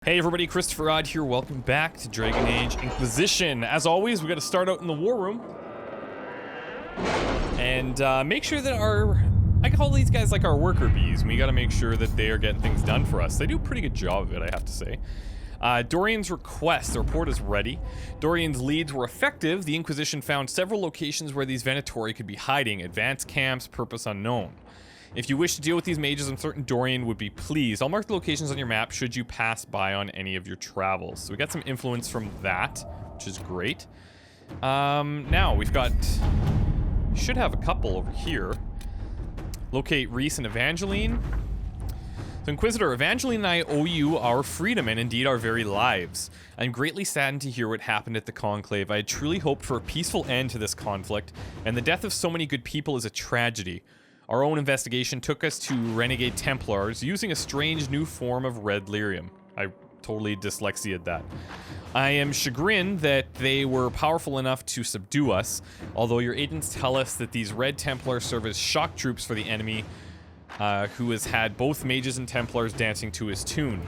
Hey everybody, ChristopherOdd here. Welcome back to Dragon Age Inquisition. As always, we got to start out in the war room and make sure that I call these guys like our worker bees. We got to make sure that they are getting things done for us. They do a pretty good job of it, I have to say. Dorian's request. The report is ready. Dorian's leads were effective. The Inquisition found several locations where these Venatori could be hiding. Advanced camps, purpose unknown. If you wish to deal with these mages, I'm certain Dorian would be pleased. I'll mark the locations on your map should you pass by on any of your travels. So we got some influence from that, which is great. Now we've got, should have a couple over here. Locate Reese and Evangeline. So Inquisitor, Evangeline and I owe you our freedom and indeed our very lives. I'm greatly saddened to hear what happened at the Conclave. I had truly hoped for a peaceful end to this conflict, and the death of so many good people is a tragedy. Our own investigation took us to renegade Templars using a strange new form of red lyrium. I totally dyslexiated that. I am chagrined that they were powerful enough to subdue us, although your agents tell us that these red Templars serve as shock troops for the enemy, who has had both mages and Templars dancing to his tune.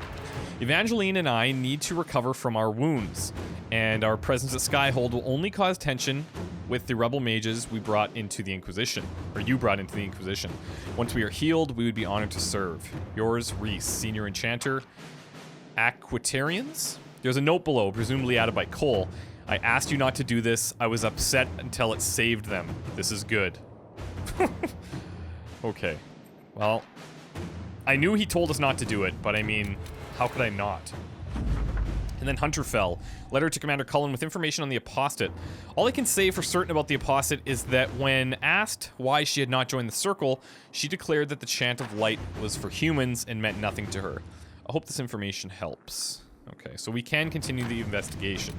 Evangeline and I need to recover from our wounds, and our presence at Skyhold will only cause tension with the rebel mages we brought into the Inquisition, or you brought into the Inquisition. Once we are healed, we would be honored to serve. Yours, Reese, Senior Enchanter, Aquitarians? There's a note below, presumably added by Cole. I asked you not to do this. I was upset until it saved them. This is good. Okay. Well, I knew he told us not to do it, but I mean, how could I not? And then Hunterfell. Letter to Commander Cullen with information on the Apostate. All I can say for certain about the Apostate is that when asked why she had not joined the Circle, she declared that the Chant of Light was for humans and meant nothing to her. I hope this information helps. Okay, so we can continue the investigation.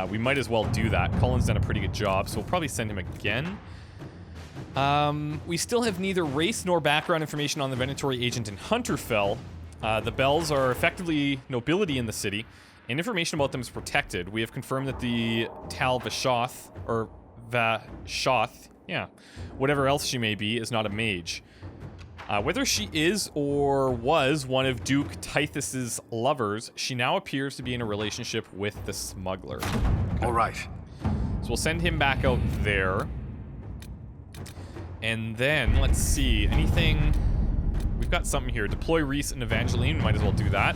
We might as well do that. Cullen's done a pretty good job, so we'll probably send him again. We still have neither race nor background information on the Venatori agent in Hunterfell. The Bells are effectively nobility in the city, and information about them is protected. We have confirmed that the Tal Vashoth, or Vashoth, yeah, whatever else she may be, is not a mage. Whether she is or was one of Duke Tithus's lovers, she now appears to be in a relationship with the smuggler. Okay. All right. So we'll send him back out there. And then, let's see, anything... We've got something here. Deploy Reese and Evangeline. We might as well do that.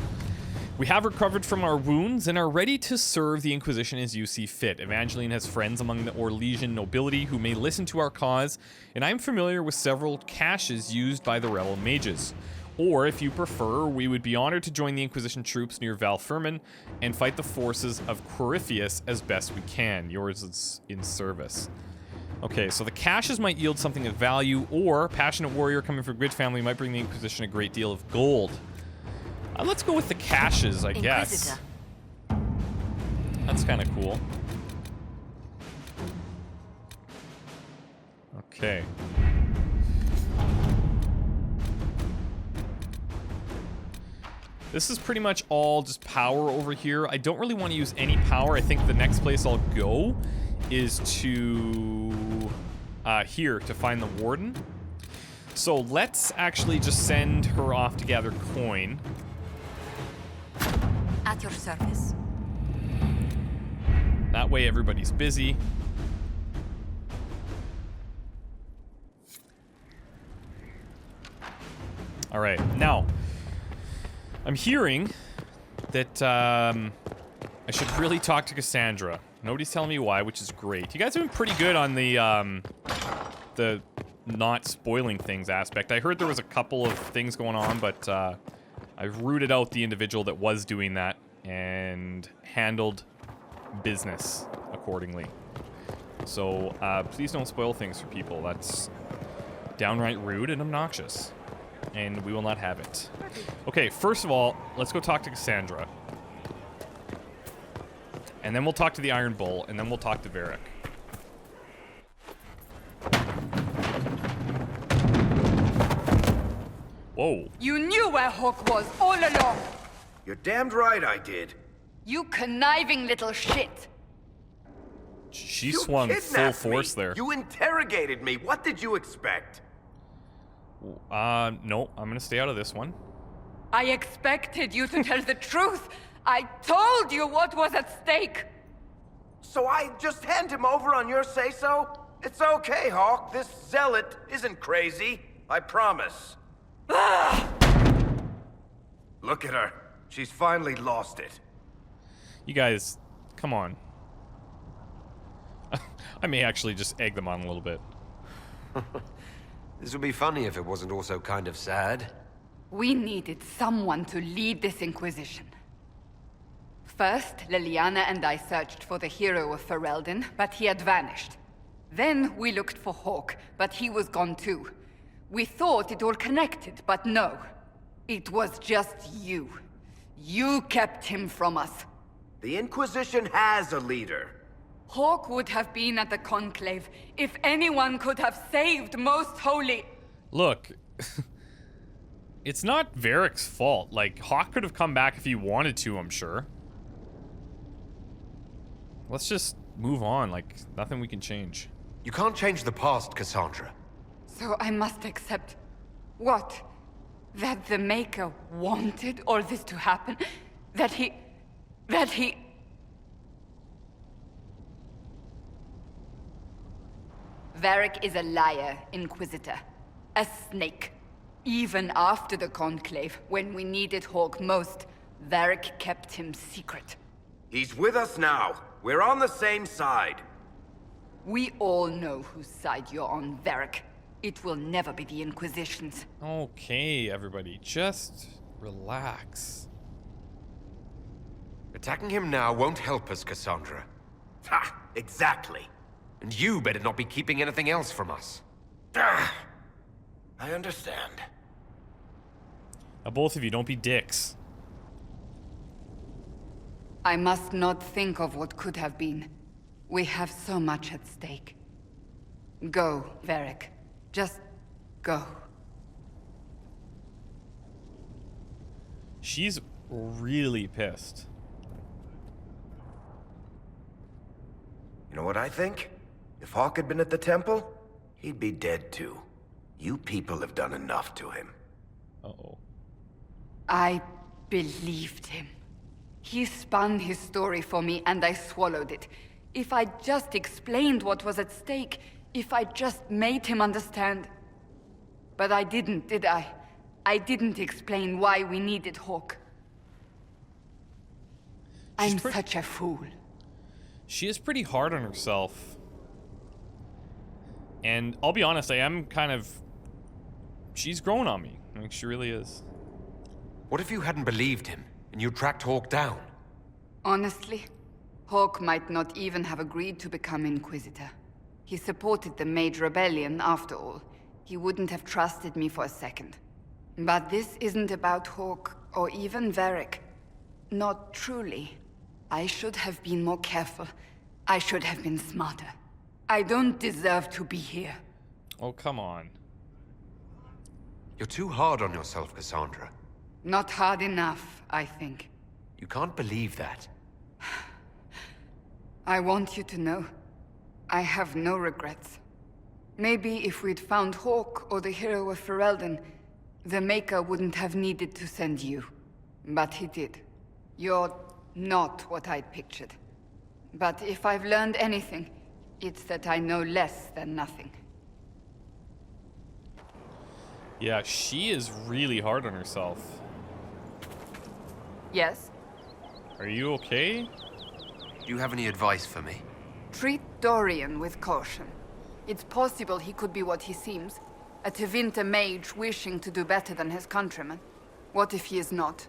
We have recovered from our wounds and are ready to serve the Inquisition as you see fit. Evangeline has friends among the Orlesian nobility who may listen to our cause, and I'm familiar with several caches used by the rebel mages. Or, if you prefer, we would be honored to join the Inquisition troops near Valfermin and fight the forces of Corypheus as best we can. Yours is in service. Okay, so the caches might yield something of value, or passionate warrior coming from a good family might bring the Inquisition a great deal of gold. Let's go with the caches, I guess. That's kind of cool. Okay. This is pretty much all just power over here. I don't really want to use any power. I think the next place I'll go is to here to find the warden. So let's actually just send her off to gather coin. At your service. That way everybody's busy. All right, now I'm hearing that I should really talk to Cassandra. Nobody's telling me why, which is great. You guys have been pretty good on the not spoiling things aspect. I heard there was a couple of things going on, but I've rooted out the individual that was doing that and handled business accordingly. So please don't spoil things for people. That's downright rude and obnoxious, and we will not have it. Okay, first of all, let's go talk to Cassandra. And then we'll talk to the Iron Bull, and then we'll talk to Varric. Whoa. You knew where Hawk was all along. You're damned right I did. You conniving little shit. She You swung full kidnapped force me. there. You interrogated me. What did you expect? No, I'm gonna stay out of this one. I expected you to tell the truth. I told you what was at stake. So I just hand him over on your say-so? It's okay, Hawk. This zealot isn't crazy. I promise. Look at her. She's finally lost it. You guys, come on. I may actually just egg them on a little bit. This would be funny if it wasn't also kind of sad. We needed someone to lead this Inquisition. First, Leliana and I searched for the hero of Ferelden, but he had vanished. Then we looked for Hawk, but he was gone too. We thought it all connected, but no. It was just you. You kept him from us. The Inquisition has a leader. Hawk would have been at the Conclave if anyone could have saved Most Holy. Look, it's not Varric's fault. Like, Hawk could have come back if he wanted to, I'm sure. Let's just move on, like, nothing we can change. You can't change the past, Cassandra. So I must accept... what? That the Maker wanted all this to happen? That he... Varric is a liar, Inquisitor. A snake. Even after the Conclave, when we needed Hawk most, Varric kept him secret. He's with us now. We're on the same side. We all know whose side you're on, Varric. It will never be the Inquisition's. Okay, everybody, just relax. Attacking him now won't help us, Cassandra. Ha! Exactly. And you better not be keeping anything else from us. Ah, I understand. Now, both of you, don't be dicks. I must not think of what could have been. We have so much at stake. Go, Varric. Just go. She's really pissed. You know what I think? If Hawk had been at the temple, he'd be dead too. You people have done enough to him. Uh-oh. I believed him. He spun his story for me and I swallowed it. If I just explained what was at stake, if I just made him understand. But I didn't, did I? I didn't explain why we needed Hawk. I'm such a fool. She is pretty hard on herself. And I'll be honest, I am kind of... she's grown on me. Like, she really is. What if you hadn't believed him, and you tracked Hawk down? Honestly, Hawk might not even have agreed to become Inquisitor. He supported the Mage Rebellion, after all. He wouldn't have trusted me for a second. But this isn't about Hawk, or even Varric. Not truly. I should have been more careful. I should have been smarter. I don't deserve to be here. Oh, come on. You're too hard on yourself, Cassandra. Not hard enough, I think. You can't believe that. I want you to know, I have no regrets. Maybe if we'd found Hawk or the hero of Ferelden, the Maker wouldn't have needed to send you. But he did. You're not what I'd pictured. But if I've learned anything, it's that I know less than nothing. Yeah, she is really hard on herself. Yes? Are you okay? Do you have any advice for me? Treat Dorian with caution. It's possible he could be what he seems. A Tevinter mage wishing to do better than his countrymen. What if he is not?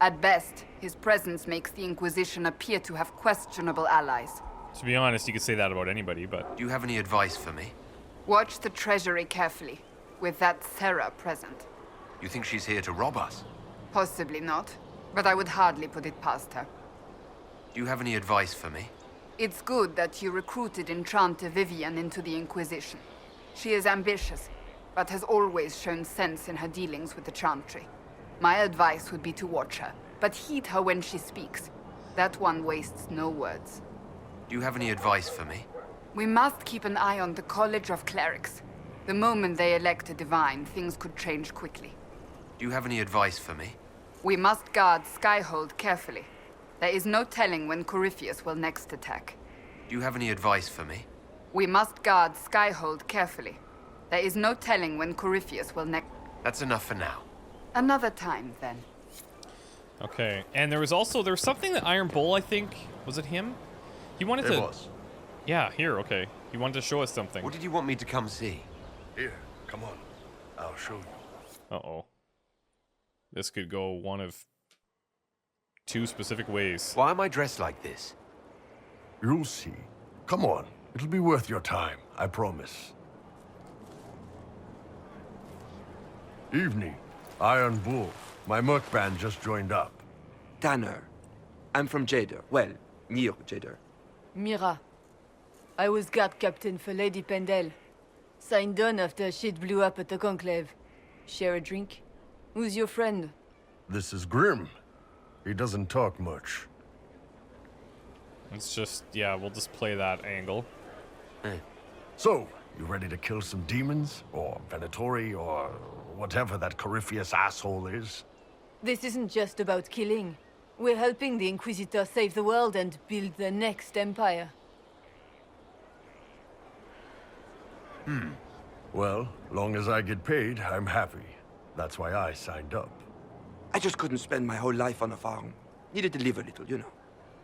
At best, his presence makes the Inquisition appear to have questionable allies. To be honest, you could say that about anybody, but... Do you have any advice for me? Watch the treasury carefully, with that Sarah present. You think she's here to rob us? Possibly not, but I would hardly put it past her. Do you have any advice for me? It's good that you recruited Enchanter Vivian into the Inquisition. She is ambitious, but has always shown sense in her dealings with the Chantry. My advice would be to watch her, but heed her when she speaks. That one wastes no words. Do you have any advice for me? We must keep an eye on the College of Clerics. The moment they elect a divine, things could change quickly. Do you have any advice for me? We must guard Skyhold carefully. There is no telling when Corypheus will next attack. Do you have any advice for me? We must guard Skyhold carefully. There is no telling when Corypheus will next... That's enough for now. Another time, then. Okay, and there was something that Iron Bull, I think, was it him? He wanted to... boss. Yeah, here, okay. He wanted to show us something. What did you want me to come see? Here, come on. I'll show you. Uh-oh. This could go one of two specific ways. Why am I dressed like this? You'll see. Come on. It'll be worth your time, I promise. Evening. Iron Bull. My merc band just joined up. Tanner. I'm from Jader. Well, near Jader. Mira. I was guard captain for Lady Pendel. Signed on after shit blew up at the Conclave. Share a drink? Who's your friend? This is Grim. He doesn't talk much. It's just, yeah, we'll just play that angle. So, you ready to kill some demons? Or Venatori? Or whatever that Corypheus asshole is? This isn't just about killing. We're helping the Inquisitor save the world and build the next empire. Well, long as I get paid, I'm happy. That's why I signed up. I just couldn't spend my whole life on a farm. Needed to live a little, you know.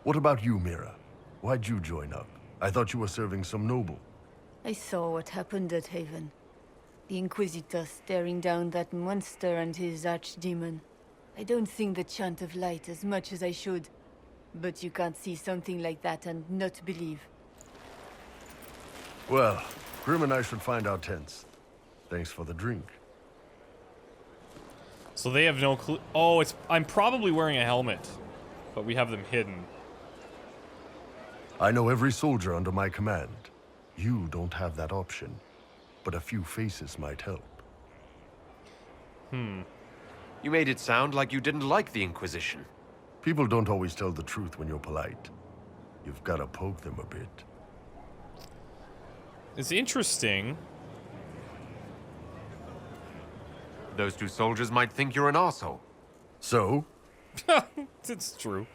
What about you, Mira? Why'd you join up? I thought you were serving some noble. I saw what happened at Haven. The Inquisitor staring down that monster and his archdemon. I don't sing the chant of light as much as I should. But you can't see something like that and not believe. Well, Grim and I should find our tents. Thanks for the drink. So they have no clue. Oh, I'm probably wearing a helmet, but we have them hidden. I know every soldier under my command. You don't have that option, but a few faces might help. You made it sound like you didn't like the Inquisition. People don't always tell the truth when you're polite. You've got to poke them a bit. It's interesting. Those two soldiers might think you're an arsehole. So, It's true.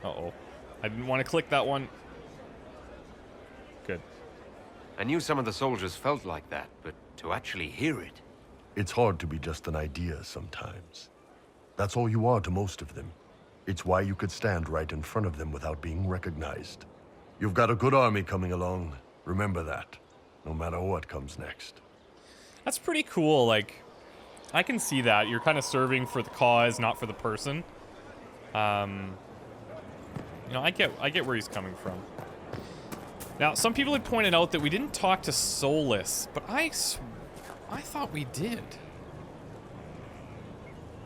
Uh-oh. I didn't want to click that one. Good. I knew some of the soldiers felt like that, but to actually hear it... it's hard to be just an idea sometimes. That's all you are to most of them. It's why you could stand right in front of them without being recognized. You've got a good army coming along. Remember that, no matter what comes next. That's pretty cool. Like, I can see that. You're kind of serving for the cause, not for the person. You know, I get where he's coming from. Now, some people had pointed out that we didn't talk to Solas, but I thought we did.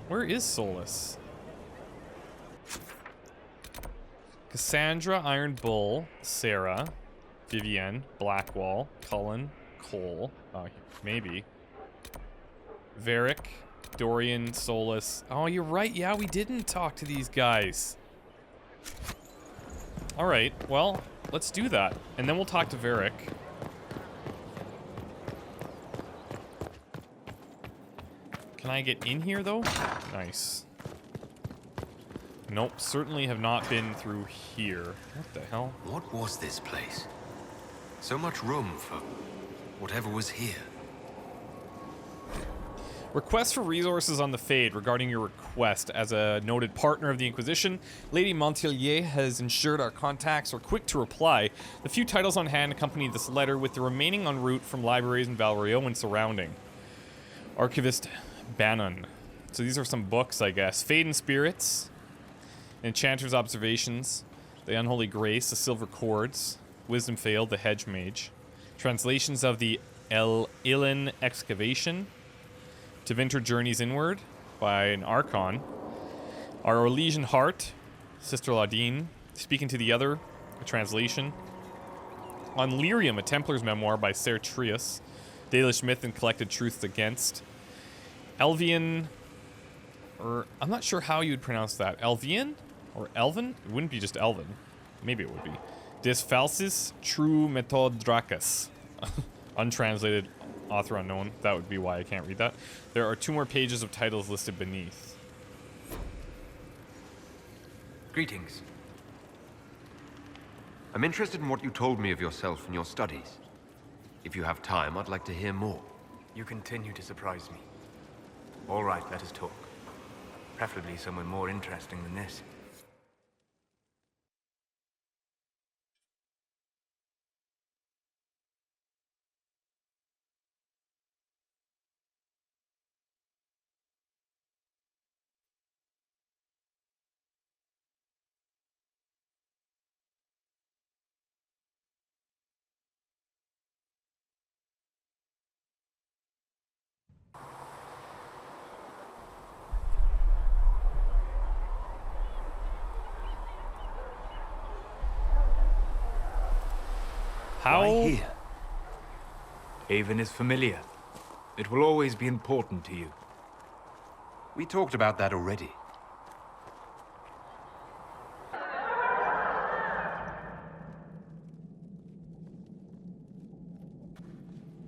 Where is Solas? Cassandra, Iron Bull, Sarah, Vivienne, Blackwall, Cullen, Cole, maybe. Varric, Dorian, Solas. Oh, you're right. Yeah, we didn't talk to these guys. All right. Well, let's do that. And then we'll talk to Varric. Can I get in here, though? Nice. Nope, certainly have not been through here. What the hell? What was this place? So much room for whatever was here. Request for resources on the Fade. Regarding your request, as a noted partner of the Inquisition, Lady Montelier has ensured our contacts are quick to reply. The few titles on hand accompany this letter, with the remaining en route from libraries in Valrio and surrounding. Archivist Bannon. So these are some books, I guess. Fade and Spirits, Enchanter's Observations, The Unholy Grace, The Silver Chords, Wisdom Failed, The Hedge Mage, translations of the Ilin Excavation, Tevinter Journeys Inward by an Archon, Our Orlesian Heart, Sister Laudine, Speaking to the Other, a translation, On Lyrium, a Templar's Memoir by Ser Trius, Dalish Myth and Collected Truths Against, Elvian, or I'm not sure how you would pronounce that, Elvian or Elvin? It wouldn't be just Elvin. Maybe it would be. Dis Falsis True Method Dracus. Untranslated Author unknown. That would be why I can't read that. There are 2 more pages of titles listed beneath. Greetings. I'm interested in what you told me of yourself and your studies. If you have time, I'd like to hear more. You continue to surprise me. All right, let us talk. Preferably somewhere more interesting than this. How? Why here? Haven is familiar. It will always be important to you. We talked about that already.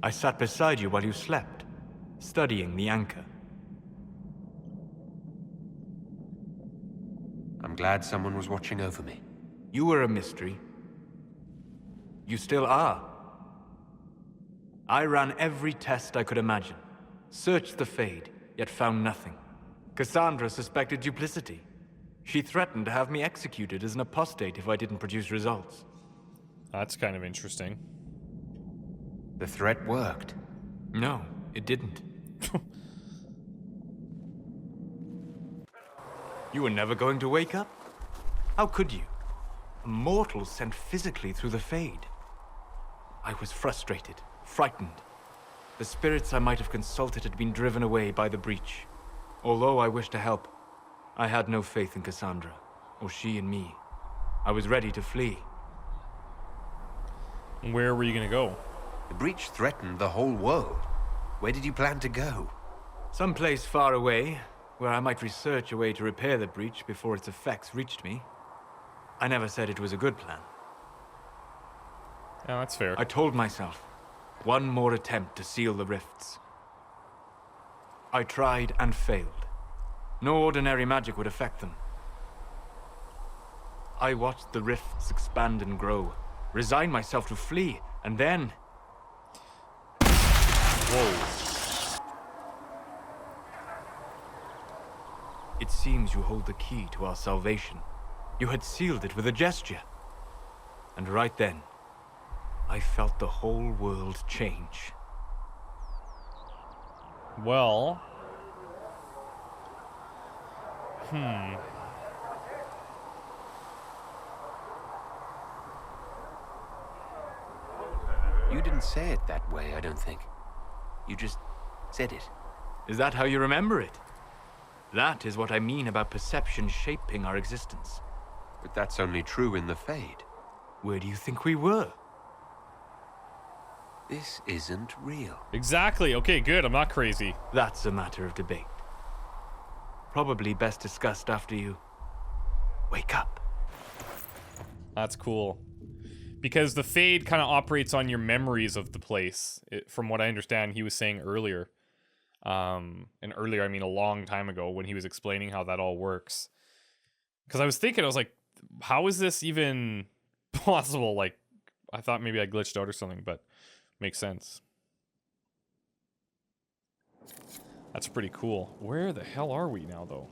I sat beside you while you slept, studying the anchor. I'm glad someone was watching over me. You were a mystery. You still are. I ran every test I could imagine. Searched the Fade, yet found nothing. Cassandra suspected duplicity. She threatened to have me executed as an apostate if I didn't produce results. That's kind of interesting. The threat worked. No, it didn't. You were never going to wake up? How could you? A mortal sent physically through the Fade. I was frustrated, frightened. The spirits I might have consulted had been driven away by the breach. Although I wished to help, I had no faith in Cassandra, or she in me. I was ready to flee. Where were you gonna go? The breach threatened the whole world. Where did you plan to go? Someplace far away, where I might research a way to repair the breach before its effects reached me. I never said it was a good plan. Yeah, that's fair. I told myself, one more attempt to seal the rifts. I tried and failed. No ordinary magic would affect them. I watched the rifts expand and grow, resigned myself to flee, and then... Whoa. It seems you hold the key to our salvation. You had sealed it with a gesture. And right then, I felt the whole world change. Well... You didn't say it that way, I don't think. You just said it. Is that how you remember it? That is what I mean about perception shaping our existence. But that's only true in the Fade. Where do you think we were? This isn't real. Exactly. Okay, good. I'm not crazy. That's a matter of debate. Probably best discussed after you wake up. That's cool. Because the Fade kind of operates on your memories of the place. From what I understand, he was saying earlier. And earlier, I mean a long time ago, when he was explaining how that all works. Because I was thinking, I was like, how is this even possible? Like, I thought maybe I glitched out or something, but makes sense. That's pretty cool. Where the hell are we now, though?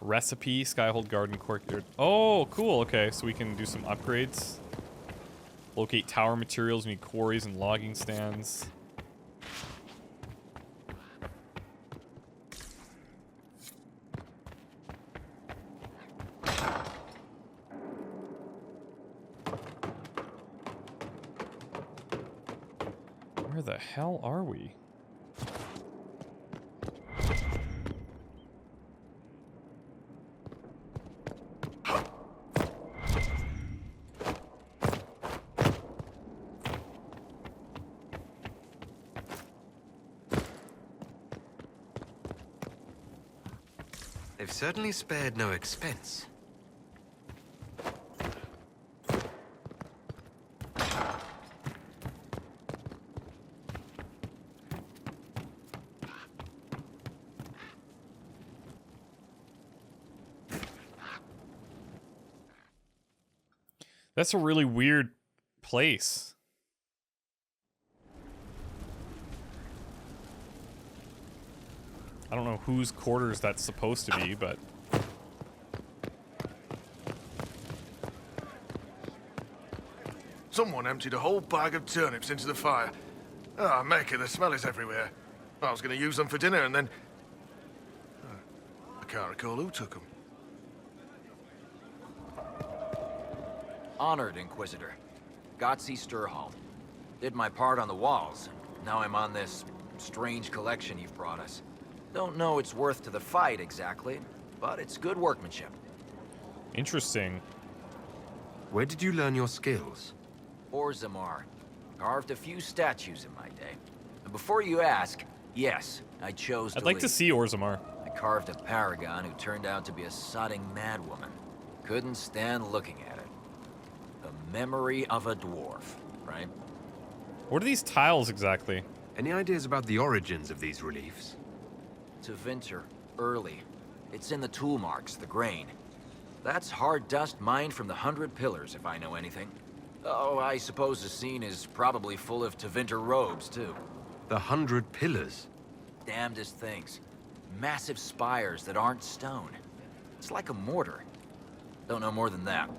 Recipe, Skyhold Garden Courtyard. Oh, cool. Okay, so we can do some upgrades. Locate tower materials, need quarries and logging stands. Where the hell are we? They've certainly spared no expense. That's a really weird place. I don't know whose quarters that's supposed to be, but... Someone emptied a whole bag of turnips into the fire. Ah, Mecca, the smell is everywhere. I was going to use them for dinner and then... I can't recall who took them. Honored, Inquisitor. Gotzi Sturhall. Did my part on the walls. Now I'm on this strange collection you've brought us. Don't know its worth to the fight exactly, but it's good workmanship. Interesting. Where did you learn your skills? Orzammar. Carved a few statues in my day. And before you ask, yes, I chose to I'd like to leave. see Orzammar. I carved a paragon who turned out to be a sodding madwoman. Couldn't stand looking at it. The memory of a dwarf, right? What are these tiles exactly? Any ideas about the origins of these reliefs? To Vinter, early. It's in the tool marks, the grain. That's hard dust mined from the 100 Pillars, if I know anything. Oh, I suppose the scene is probably full of Tevinter robes, too. The 100 Pillars? Damnedest things. Massive spires that aren't stone. It's like a mortar. Don't know more than that.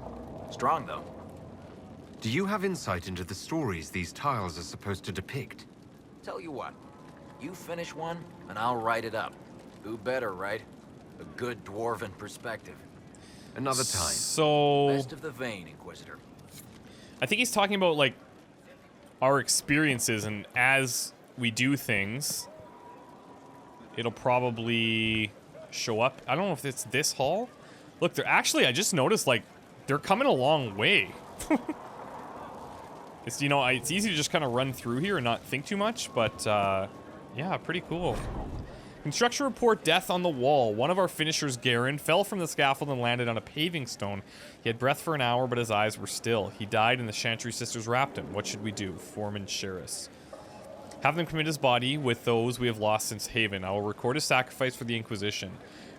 Strong, though. Do you have insight into the stories these tiles are supposed to depict? Tell you what. You finish one, and I'll write it up. Who better, right? A good dwarven perspective. Another time. So... Best of the vein, Inquisitor. I think he's talking about, like, our experiences, and as we do things, it'll probably show up. I don't know if it's this hall. Look, they're actually, I just noticed, like, they're coming a long way. It's, you know, it's easy to just kind of run through here and not think too much, but, yeah, pretty cool. Construction report, death on the wall. One of our finishers, Garen, fell from the scaffold and landed on a paving stone. He had breath for an hour, but his eyes were still. He died and the Chantry sisters wrapped him. What should we do? Foreman Sheris. Have them commit his body with those we have lost since Haven. I will record his sacrifice for the Inquisition.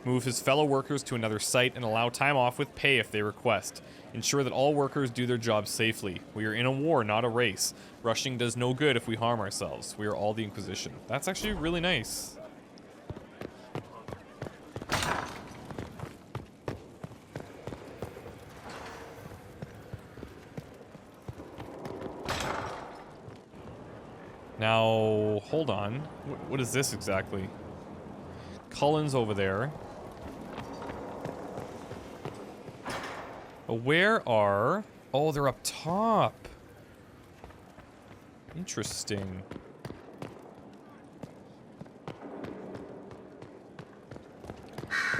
Move his fellow workers to another site and allow time off with pay if they request. Ensure that all workers do their jobs safely. We are in a war, not a race. Rushing does no good if we harm ourselves. We are all the Inquisition. That's actually really nice. Now, hold on. What is this exactly? Cullen's over there. Where are... Oh, they're up top. Interesting.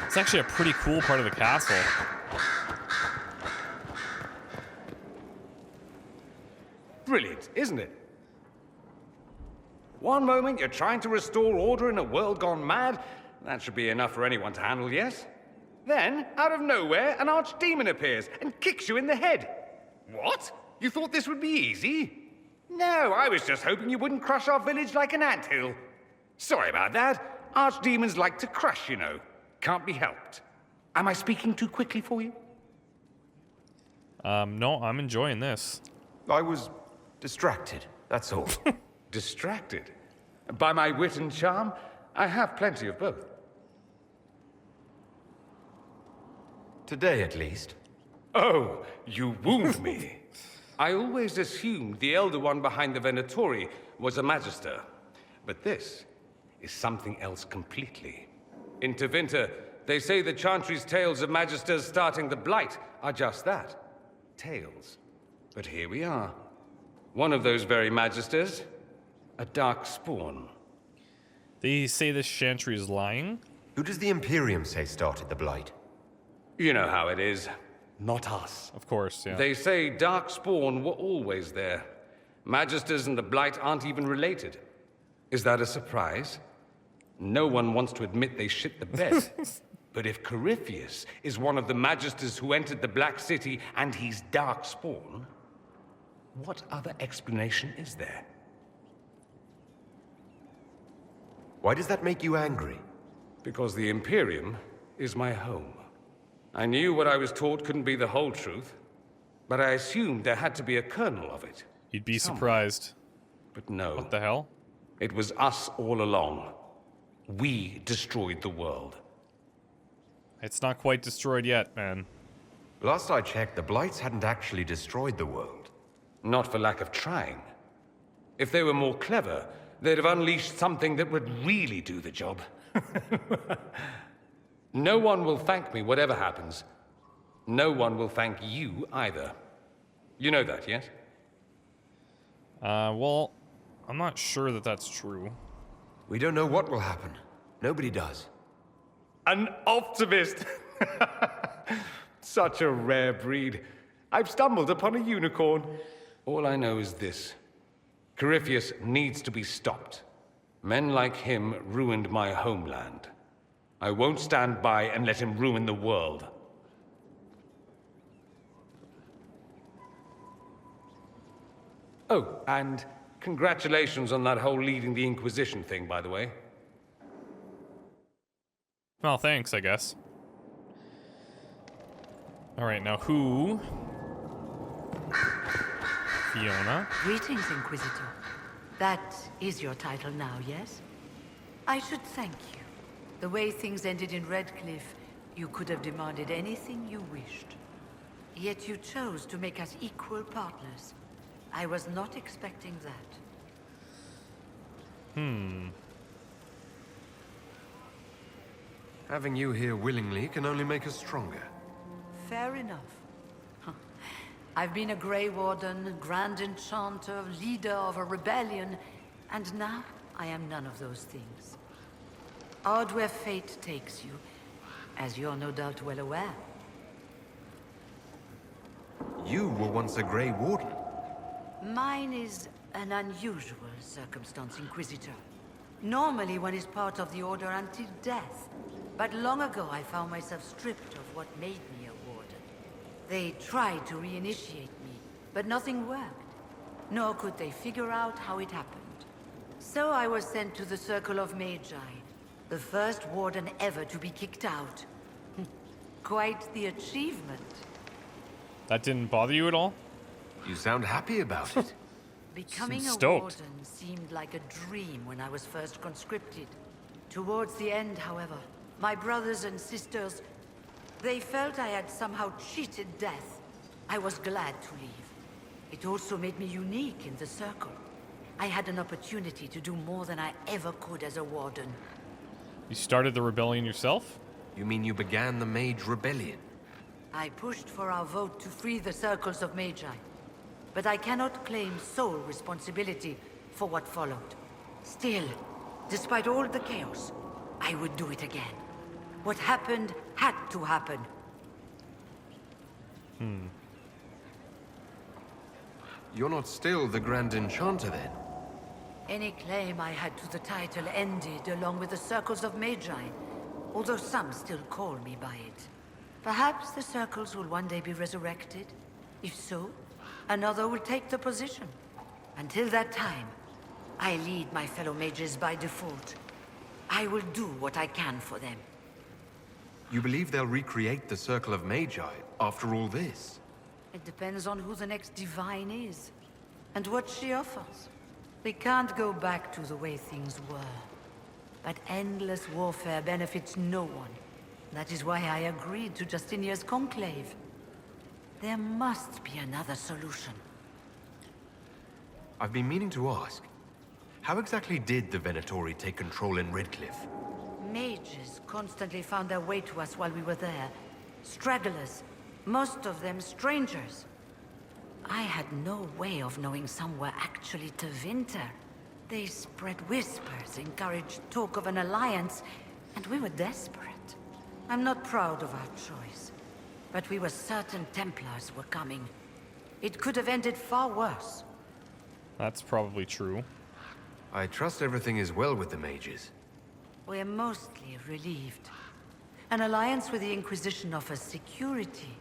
It's actually a pretty cool part of the castle. Brilliant, isn't it? One moment you're trying to restore order in a world gone mad. That should be enough for anyone to handle, yes? Then, out of nowhere, an archdemon appears and kicks you in the head. What? You thought this would be easy? No, I was just hoping you wouldn't crush our village like an anthill. Sorry about that. Archdemons like to crush, you know. Can't be helped. Am I speaking too quickly for you? No, I'm enjoying this. I was distracted, that's all. Distracted? By my wit and charm? I have plenty of both. Today, at least. Oh, you wound me. I always assumed the Elder One behind the Venatori was a Magister. But this is something else completely. In Tevinter, they say the Chantry's tales of Magisters starting the Blight are just that. Tales. But here we are. One of those very Magisters, a dark spawn. They say this Chantry is lying? Who does the Imperium say started the Blight? You know how it is. Not us. Of course, yeah. They say dark spawn were always there. Magisters and the Blight aren't even related. Is that a surprise? No one wants to admit they shit the bed. But if Corypheus is one of the Magisters who entered the Black City and he's dark spawn, what other explanation is there? Why does that make you angry? Because the Imperium is my home. I knew what I was taught couldn't be the whole truth, but I assumed there had to be a kernel of it. You'd be Somewhere. surprised. But no. What the hell? It was us all along. We destroyed the world. It's not quite destroyed yet, man. Last I checked, the Blights hadn't actually destroyed the world. Not for lack of trying. If they were more clever, they'd have unleashed something that would really do the job. No one will thank me, whatever happens. No one will thank you either. You know that, yes? Well, I'm not sure that that's true. We don't know what will happen. Nobody does. An optimist! Such a rare breed. I've stumbled upon a unicorn. All I know is this. Corypheus needs to be stopped. Men like him ruined my homeland. I won't stand by and let him ruin the world. Oh, and congratulations on that whole leading the Inquisition thing, by the way. Well, thanks, I guess. Alright, now who? Fiona. Greetings, Inquisitor. That is your title now, yes? I should thank you. The way things ended in Redcliffe, you could have demanded anything you wished. Yet you chose to make us equal partners. I was not expecting that. Having you here willingly can only make us stronger. Fair enough. I've been a Grey Warden, Grand Enchanter, leader of a rebellion, and now I am none of those things. Odd where fate takes you, as you're no doubt well aware. You were once a Grey Warden. Mine is an unusual circumstance, Inquisitor. Normally one is part of the Order until death. But long ago I found myself stripped of what made me a Warden. They tried to reinitiate me, but nothing worked. Nor could they figure out how it happened. So I was sent to the Circle of Magi, the first Warden ever to be kicked out. Quite the achievement. That didn't bother you at all? You sound happy about it. Becoming a Stoked. Warden seemed like a dream when I was first conscripted. Towards the end, however, my brothers and sisters, they felt I had somehow cheated death. I was glad to leave. It also made me unique in the Circle. I had an opportunity to do more than I ever could as a Warden. You started the rebellion yourself? You mean you began the Mage Rebellion? I pushed for our vote to free the Circles of Magi. But I cannot claim sole responsibility for what followed. Still, despite all the chaos, I would do it again. What happened had to happen. You're not still the Grand Enchanter then? Any claim I had to the title ended along with the Circles of Magi, although some still call me by it. Perhaps the Circles will one day be resurrected. If so, another will take the position. Until that time, I lead my fellow mages by default. I will do what I can for them. You believe they'll recreate the Circle of Magi after all this? It depends on who the next divine is, and what she offers. They can't go back to the way things were. But endless warfare benefits no one. That is why I agreed to Justinia's conclave. There must be another solution. I've been meaning to ask. How exactly did the Venatori take control in Redcliffe? Mages constantly found their way to us while we were there. Stragglers, most of them strangers. I had no way of knowing some were actually to winter. They spread whispers, encouraged talk of an alliance, and we were desperate. I'm not proud of our choice, but we were certain Templars were coming. It could have ended far worse. That's probably true. I trust everything is well with the mages. We're mostly relieved. An alliance with the Inquisition offers security,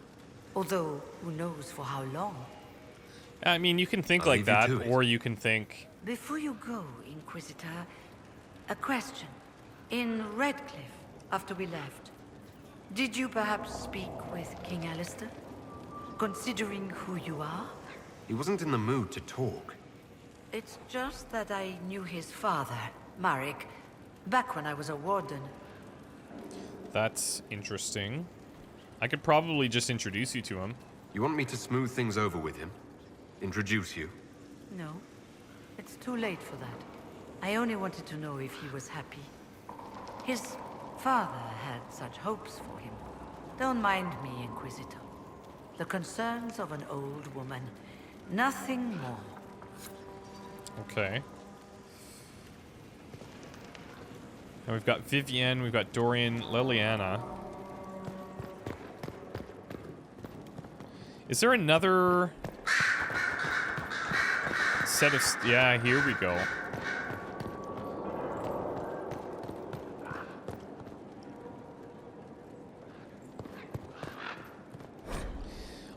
although who knows for how long. I mean, you can think I'll like leave you that, to it. or you can think... Before you go, Inquisitor, a question. In Redcliffe, after we left, did you perhaps speak with King Alistair? considering who you are. He wasn't in the mood to talk. It's just that I knew his father, Varric, back when I was a warden. That's interesting. I could probably just introduce you to him. You want me to smooth things over with him? Introduce you? No, it's too late for that. I only wanted to know if he was happy. His father had such hopes for him. Don't mind me, Inquisitor. The concerns of an old woman. Nothing more. Okay. And we've got Vivienne, we've got Dorian, Leliana. Is there another set of... Yeah, here we go.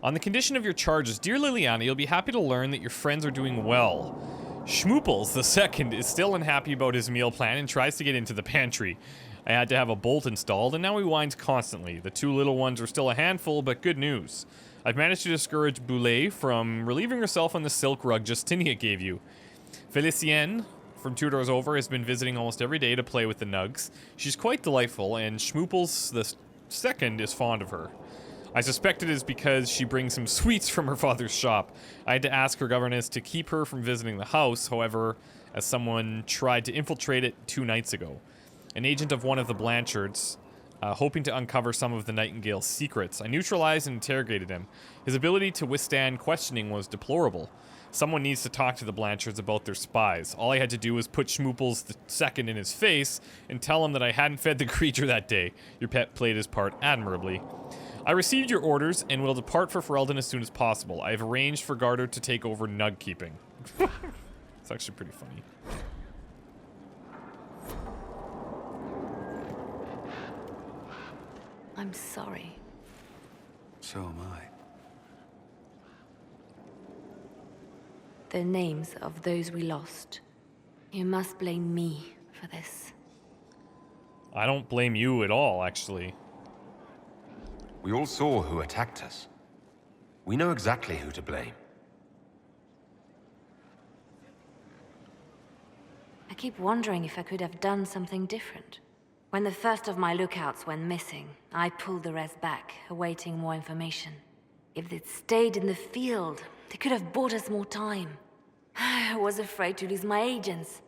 On the condition of your charges, dear Leliana, you'll be happy to learn that your friends are doing well. Schmooples, the second, is still unhappy about his meal plan and tries to get into the pantry. I had to have a bolt installed, and now he whines constantly. The two little ones are still a handful, but good news. I've managed to discourage Boulay from relieving herself on the silk rug Justinia gave you. Felicienne, from 2 doors over, has been visiting almost every day to play with the nugs. She's quite delightful, and Schmooples, the second, is fond of her. I suspect it is because she brings him sweets from her father's shop. I had to ask her governess to keep her from visiting the house, however, as someone tried to infiltrate it 2 nights ago. An agent of one of the Blanchards, hoping to uncover some of the Nightingale's secrets. I neutralized and interrogated him. His ability to withstand questioning was deplorable. Someone needs to talk to the Blanchards about their spies. All I had to do was put Schmooples the second in his face and tell him that I hadn't fed the creature that day. Your pet played his part admirably. I received your orders and will depart for Ferelden as soon as possible. I have arranged for Garter to take over nug keeping. It's actually pretty funny. I'm sorry. So am I. The names of those we lost. You must blame me for this. I don't blame you at all, actually. We all saw who attacked us. We know exactly who to blame. I keep wondering if I could have done something different. When the first of my lookouts went missing, I pulled the rest back, awaiting more information. If they'd stayed in the field, they could have bought us more time. I was afraid to lose my agents.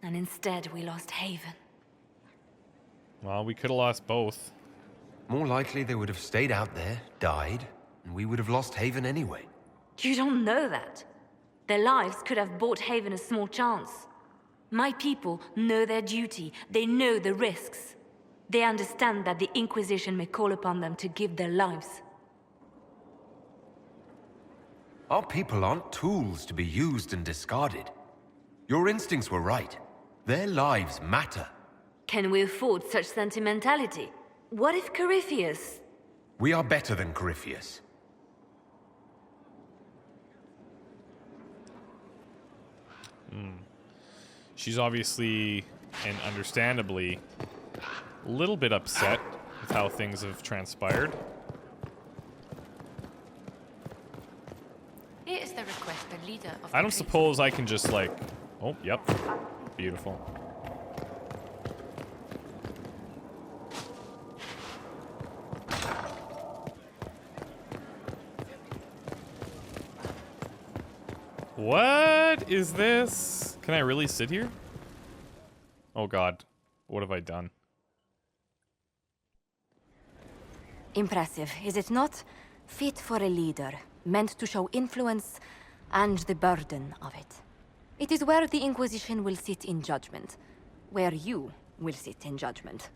And instead, we lost Haven. Well, we could have lost both. More likely they would have stayed out there, died, and we would have lost Haven anyway. You don't know that. Their lives could have bought Haven a small chance. My people know their duty. They know the risks. They understand that the Inquisition may call upon them to give their lives. Our people aren't tools to be used and discarded. Your instincts were right. Their lives matter. Can we afford such sentimentality? What if Corypheus... We are better than Corypheus. She's obviously, and understandably, a little bit upset with how things have transpired. Here is the request the leader of I don't suppose I can just like... Oh, yep. Beautiful. What is this? Can I really sit here? Oh god. What have I done? Impressive, is it not? Fit for a leader, meant to show influence and the burden of it. It is where the Inquisition will sit in judgment. Where you will sit in judgment.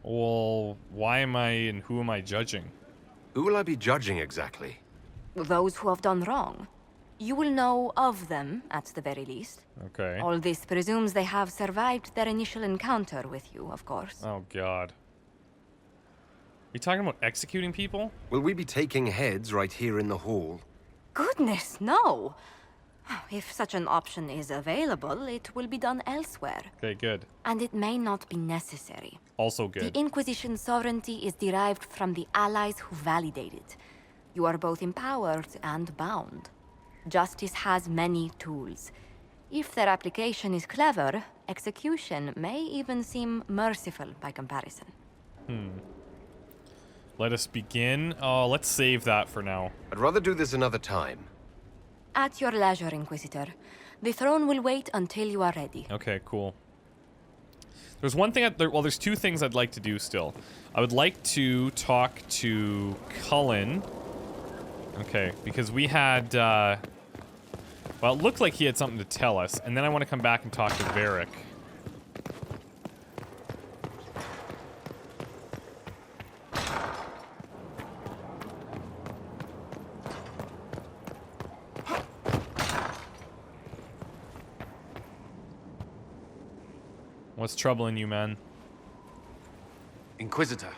Well, why am I and who am I judging? Who will I be judging exactly? Those who have done wrong. You will know of them, at the very least. Okay. All this presumes they have survived their initial encounter with you, of course. Oh god. Are you talking about executing people? Will we be taking heads right here in the hall? Goodness, no! If such an option is available, it will be done elsewhere. Okay, good. And it may not be necessary. Also good. The Inquisition's sovereignty is derived from the allies who validate it. You are both empowered and bound. Justice has many tools. If their application is clever, execution may even seem merciful by comparison. Let us begin. Oh, let's save that for now. I'd rather do this another time. At your leisure, Inquisitor. The throne will wait until you are ready. Okay, cool. There's one thing, well, there's two things I'd like to do still. I would like to talk to Cullen. Okay, because we had, well, it looked like he had something to tell us, and then I want to come back and talk to Varric. What's troubling you, man? Inquisitor,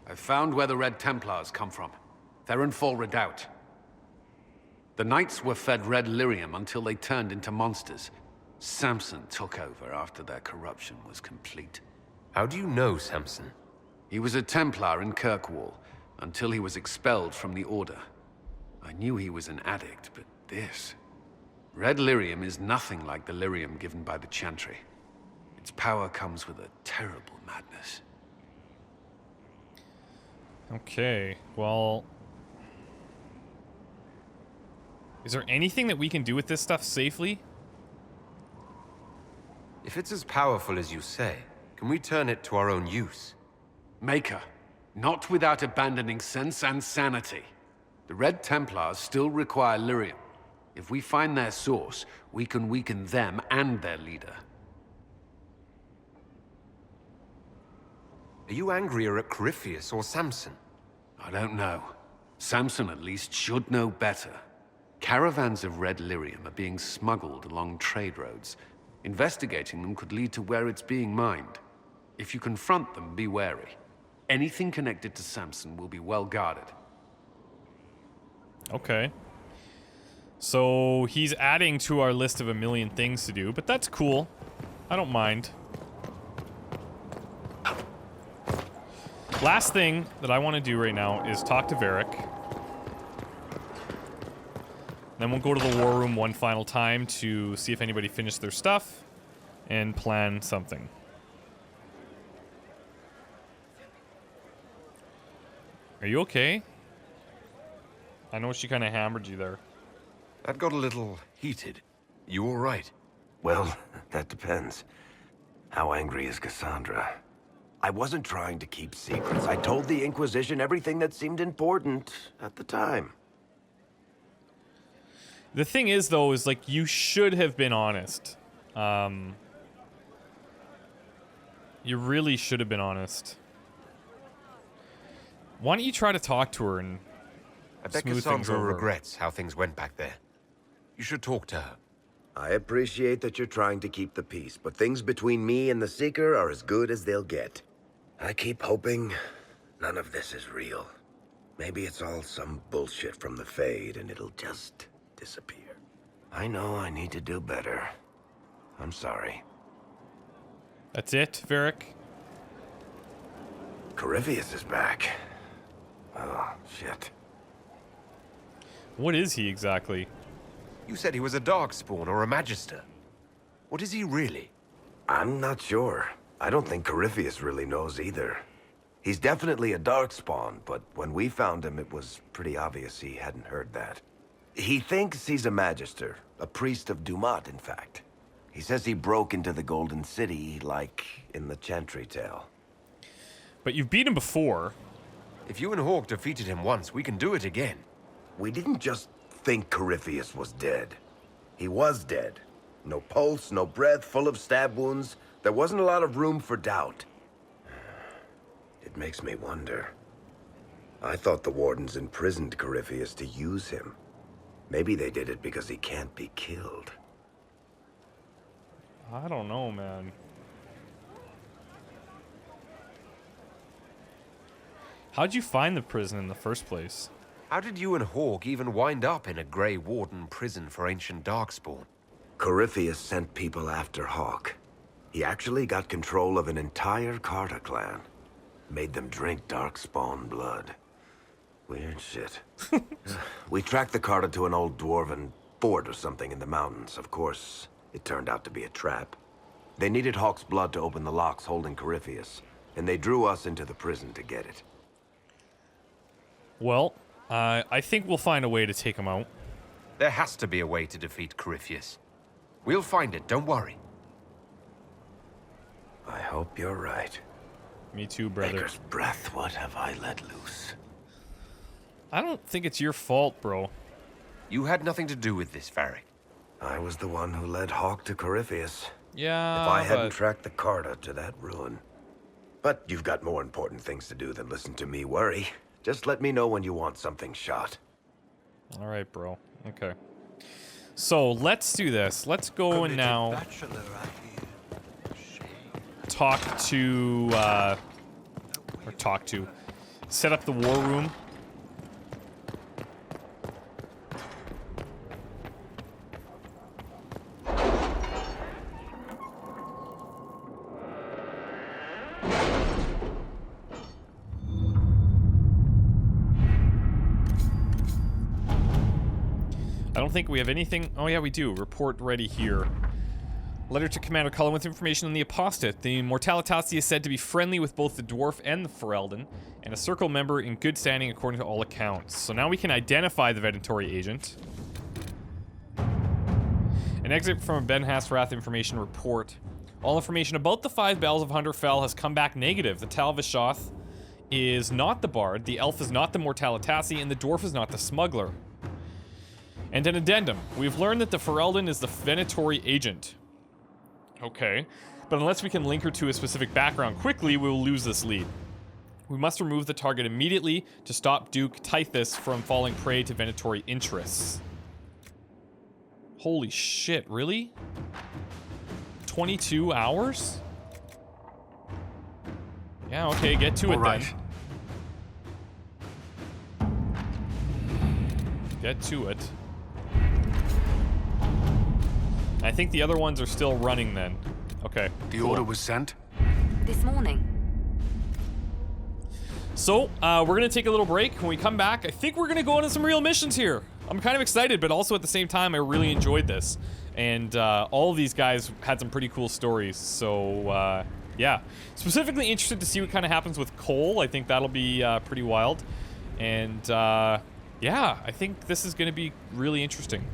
I've found where the Red Templars come from. They're in full redoubt. The Knights were fed red lyrium until they turned into monsters. Samson took over after their corruption was complete. How do you know Samson? He was a Templar in Kirkwall, until he was expelled from the Order. I knew he was an addict, but this... Red lyrium is nothing like the lyrium given by the Chantry. Its power comes with a terrible madness. Okay, well... Is there anything that we can do with this stuff safely? If it's as powerful as you say, can we turn it to our own use? Maker, not without abandoning sense and sanity. The Red Templars still require lyrium. If we find their source, we can weaken them and their leader. Are you angrier at Corypheus or Samson? I don't know. Samson at least should know better. Caravans of red lyrium are being smuggled along trade roads. Investigating them could lead to where it's being mined. If you confront them, be wary. Anything connected to Samson will be well guarded. Okay. So he's adding to our list of a million things to do, but that's cool. I don't mind. Last thing that I want to do right now is talk to Varric. Then we'll go to the war room one final time to see if anybody finished their stuff and plan something. Are you okay? I know she kind of hammered you there. That got a little heated. You all right? Well, that depends. How angry is Cassandra? I wasn't trying to keep secrets. I told the Inquisition everything that seemed important at the time. The thing is, though, is like you should have been honest. You really should have been honest. Why don't you try to talk to her and I bet smooth things Cassandra over? regrets how things went back there. You should talk to her. I appreciate that you're trying to keep the peace, but things between me and the Seeker are as good as they'll get. I keep hoping none of this is real. Maybe it's all some bullshit from the Fade and it'll just disappear. I know I need to do better. I'm sorry. That's it, Varric? Corypheus is back. Oh, shit. What is he exactly? You said he was a Darkspawn or a Magister. What is he really? I'm not sure. I don't think Corypheus really knows either. He's definitely a Darkspawn, but when we found him, it was pretty obvious he hadn't heard that. He thinks he's a Magister, a priest of Dumat, in fact. He says he broke into the Golden City, like in the Chantry tale. But you've beat him before. If you and Hawk defeated him once, we can do it again. We didn't just think Corypheus was dead. He was dead. No pulse, no breath, full of stab wounds. There wasn't a lot of room for doubt. It makes me wonder. I thought the Wardens imprisoned Corypheus to use him. Maybe they did it because he can't be killed. I don't know, man. How'd you find the prison in the first place? How did you and Hawk even wind up in a Grey Warden prison for ancient Darkspawn? Corypheus sent people after Hawk. He actually got control of an entire Carter clan. Made them drink Darkspawn blood. Weird shit. We tracked the carter to an old dwarven fort or something in the mountains. Of course, it turned out to be a trap. They needed Hawk's blood to open the locks holding Corypheus, and they drew us into the prison to get it. Well, I think we'll find a way to take him out. There has to be a way to defeat Corypheus. We'll find it, don't worry. I hope you're right. Me too, brother. Maker's breath, what have I let loose? I don't think it's your fault, bro. You had nothing to do with this, Varric. I was the one who led Hawk to Corypheus. Yeah, If I hadn't tracked the carter to that ruin. But you've got more important things to do than listen to me worry. Just let me know when you want something shot. All right, bro. Okay. So let's do this. Let's go and now set up the war room. I don't think we have anything. Oh yeah, we do. Report ready here. Letter to Commander Cullen with information on the apostate. The Mortalitasi is said to be friendly with both the dwarf and the Ferelden, and a circle member in good standing according to all accounts. So now we can identify the Venatori agent. An excerpt from a Ben Hasrath information report. All information about the 5 Bells of Hunterfell has come back negative. The Tal Vishoth is not the Bard, the Elf is not the Mortalitasi, and the Dwarf is not the Smuggler. And an addendum. We've learned that the Ferelden is the Venatori agent. Okay. But unless we can link her to a specific background quickly, we will lose this lead. We must remove the target immediately to stop Duke Tythus from falling prey to Venatori interests. Holy shit, really? 22 hours? Yeah, okay, get to it then. Get to it. I think the other ones are still running then. Okay. The order was sent? This morning. So, we're gonna take a little break. When we come back, I think we're gonna go into some real missions here. I'm kind of excited, but also at the same time, I really enjoyed this. And all of these guys had some pretty cool stories. So, yeah. Specifically interested to see what kind of happens with Cole. I think that'll be pretty wild. And, yeah, I think this is gonna be really interesting.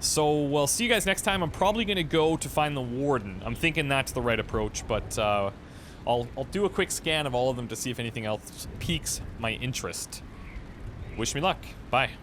So, we'll see you guys next time. I'm probably going to go to find the Warden. I'm thinking that's the right approach, but I'll do a quick scan of all of them to see if anything else piques my interest. Wish me luck. Bye.